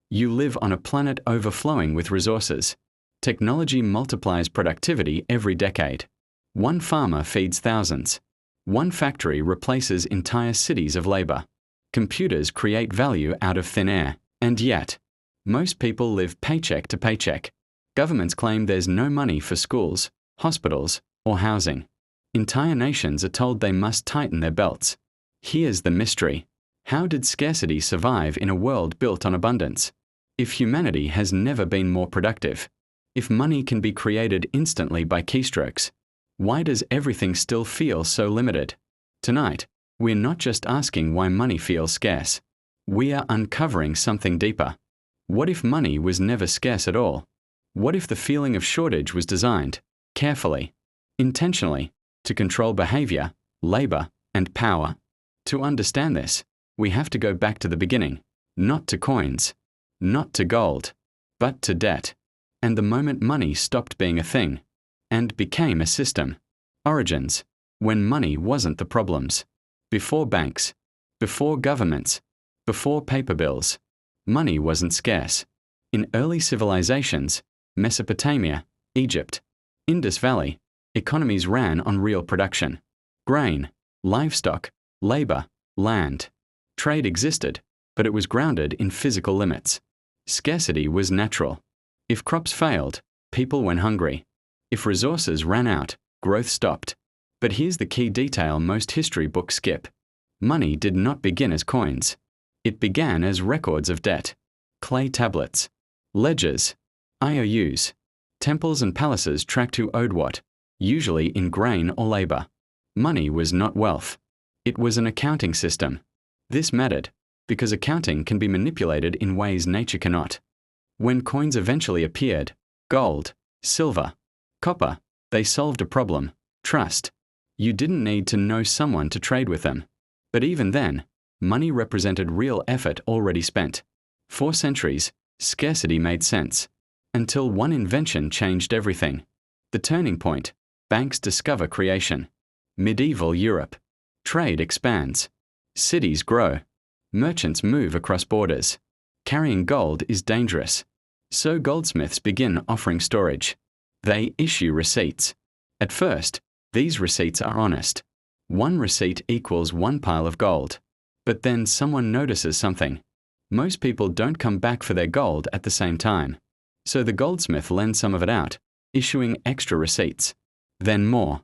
You live on a planet overflowing with resources. Technology multiplies productivity every decade. One farmer feeds thousands. One factory replaces entire cities of labor. Computers create value out of thin air. And yet, most people live paycheck to paycheck. Governments claim there's no money for schools, hospitals, or housing. Entire nations are told they must tighten their belts. Here's the mystery. How did scarcity survive in a world built on abundance? If humanity has never been more productive, if money can be created instantly by keystrokes, why does everything still feel so limited? Tonight, we're not just asking why money feels scarce. We are uncovering something deeper. What if money was never scarce at all? What if the feeling of shortage was designed, carefully, intentionally, to control behavior, labor, and power? To understand this, we have to go back to the beginning, not to coins, not to gold, but to debt, and the moment money stopped being a thing and became a system. Origins, when money wasn't the problems. Before banks, before governments, before paper bills, money wasn't scarce. In early civilizations, Mesopotamia, Egypt, Indus Valley, economies ran on real production. Grain, livestock, labor, land. Trade existed, but it was grounded in physical limits. Scarcity was natural. If crops failed, people went hungry. If resources ran out, growth stopped. But here's the key detail most history books skip. Money did not begin as coins. It began as records of debt. Clay tablets, ledgers, IOUs. Temples and palaces tracked who owed what, usually in grain or labor. Money was not wealth. It was an accounting system. This mattered, because accounting can be manipulated in ways nature cannot. When coins eventually appeared, gold, silver, copper, they solved a problem, trust. You didn't need to know someone to trade with them. But even then, money represented real effort already spent. For centuries, scarcity made sense. Until one invention changed everything. The turning point, banks discover creation. Medieval Europe. Trade expands. Cities grow. Merchants move across borders. Carrying gold is dangerous. So goldsmiths begin offering storage. They issue receipts. At first, these receipts are honest. One receipt equals one pile of gold. But then someone notices something. Most people don't come back for their gold at the same time. So the goldsmith lends some of it out, issuing extra receipts. Then more.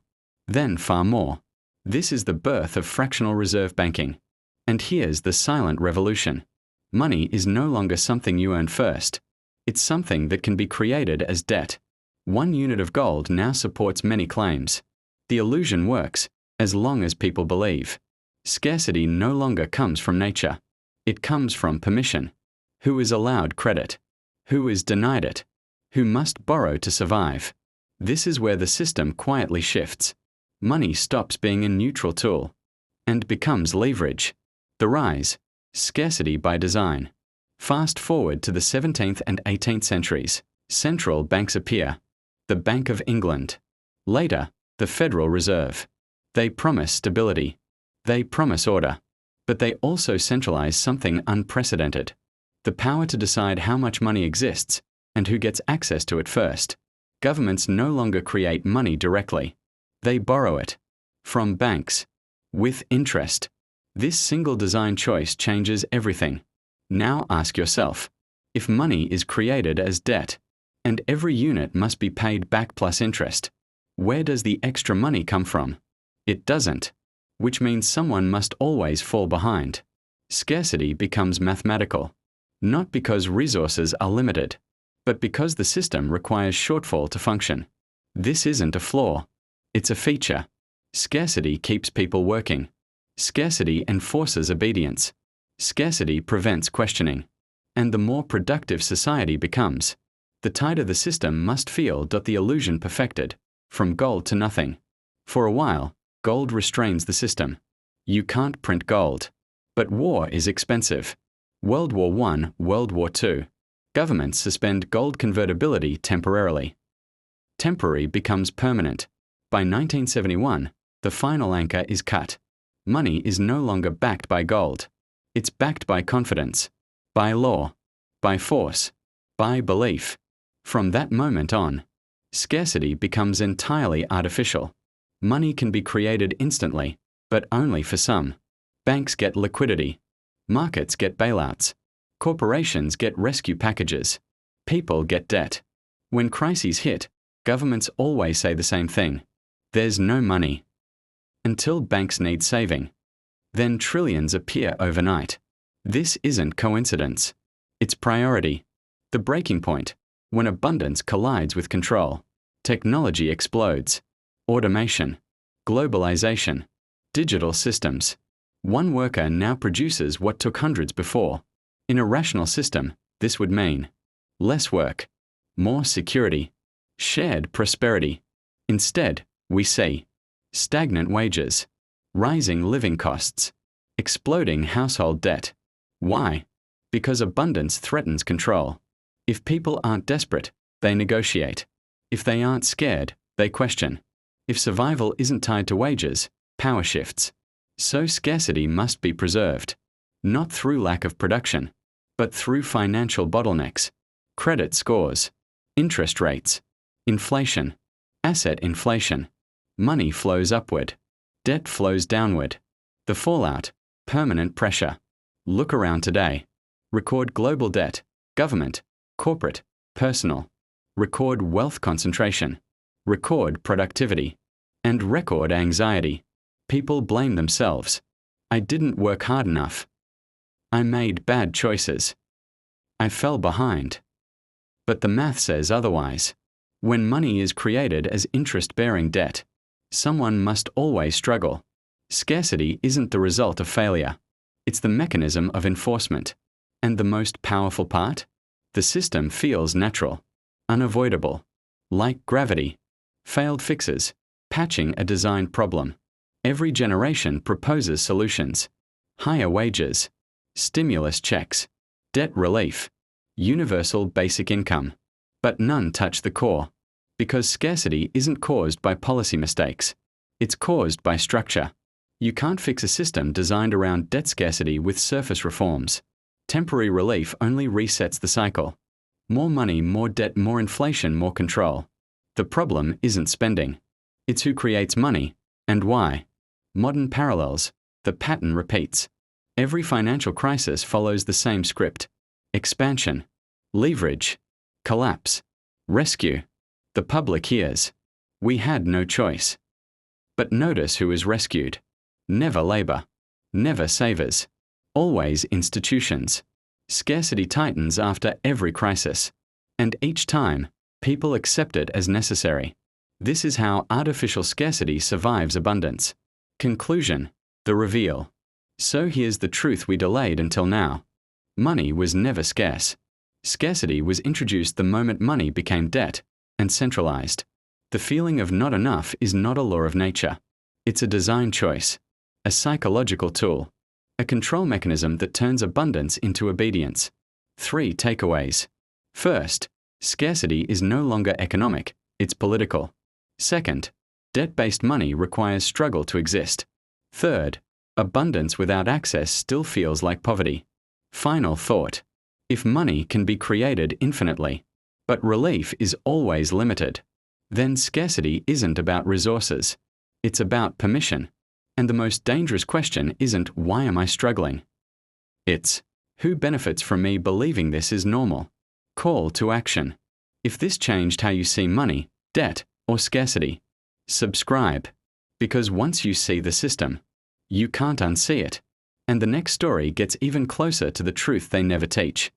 Then far more. This is the birth of fractional reserve banking. And here's the silent revolution. Money is no longer something you earn first. It's something that can be created as debt. 1 unit of gold now supports many claims. The illusion works, as long as people believe. Scarcity no longer comes from nature. It comes from permission. Who is allowed credit? Who is denied it? Who must borrow to survive? This is where the system quietly shifts. Money stops being a neutral tool and becomes leverage. The rise, scarcity by design. Fast forward to the 17th and 18th centuries. Central banks appear. The Bank of England. Later, the Federal Reserve. They promise stability. They promise order. But they also centralize something unprecedented. The power to decide how much money exists and who gets access to it first. Governments no longer create money directly. They borrow it. From banks. With interest. This single design choice changes everything. Now ask yourself, if money is created as debt, and every unit must be paid back plus interest, where does the extra money come from? It doesn't. Which means someone must always fall behind. Scarcity becomes mathematical. Not because resources are limited, but because the system requires shortfall to function. This isn't a flaw. It's a feature. Scarcity keeps people working. Scarcity enforces obedience. Scarcity prevents questioning. And the more productive society becomes, the tighter the system must feel. The illusion perfected, from gold to nothing. For a while, gold restrains the system. You can't print gold. But war is expensive. World War I, World War II. Governments suspend gold convertibility temporarily. Temporary becomes permanent. By 1971, the final anchor is cut. Money is no longer backed by gold. It's backed by confidence. By law. by force, by belief. From that moment on, scarcity becomes entirely artificial. Money can be created instantly, but only for some. Banks get liquidity. Markets get bailouts. Corporations get rescue packages. People get debt. When crises hit, governments always say the same thing: there's no money. Until banks need saving. Then trillions appear overnight. This isn't coincidence. It's priority. The breaking point, when abundance collides with control. Technology explodes. Automation. Globalization. Digital systems. One worker now produces what took hundreds before. In a rational system, this would mean less work, more security, shared prosperity. Instead, we see stagnant wages, rising living costs, exploding household debt. Why? Because abundance threatens control. If people aren't desperate, they negotiate. If they aren't scared, they question. If survival isn't tied to wages, power shifts. So scarcity must be preserved, not through lack of production, but through financial bottlenecks, credit scores, interest rates, inflation, asset inflation. Money flows upward, debt flows downward. The fallout, permanent pressure. Look around today. Record global debt, government, corporate, personal. Record wealth concentration. Record productivity. And record anxiety. People blame themselves. I didn't work hard enough. I made bad choices. I fell behind. But the math says otherwise. When money is created as interest-bearing debt, someone must always struggle. Scarcity isn't the result of failure. It's the mechanism of enforcement. And the most powerful part? The system feels natural, unavoidable, like gravity. Failed fixes, patching a designed problem. Every generation proposes solutions. Higher wages, stimulus checks, debt relief, universal basic income. But none touch the core. Because scarcity isn't caused by policy mistakes. It's caused by structure. You can't fix a system designed around debt scarcity with surface reforms. Temporary relief only resets the cycle. More money, more debt, more inflation, more control. The problem isn't spending. It's who creates money, and why. Modern parallels. The pattern repeats. Every financial crisis follows the same script. Expansion. Leverage. Collapse. Rescue. The public hears. We had no choice. But notice who is rescued. Never labor. Never savers. Always institutions. Scarcity tightens after every crisis. And each time, people accept it as necessary. This is how artificial scarcity survives abundance. Conclusion. The reveal. So here's the truth we delayed until now. Money was never scarce. Scarcity was introduced the moment money became debt and centralized. The feeling of not enough is not a law of nature. It's a design choice, a psychological tool, a control mechanism that turns abundance into obedience. 3 takeaways. First, scarcity is no longer economic, it's political. Second, debt-based money requires struggle to exist. Third, abundance without access still feels like poverty. Final thought. If money can be created infinitely, but relief is always limited, then scarcity isn't about resources. It's about permission. And the most dangerous question isn't, why am I struggling? It's, who benefits from me believing this is normal? Call to action. If this changed how you see money, debt, or scarcity, subscribe. Because once you see the system, you can't unsee it. And the next story gets even closer to the truth they never teach.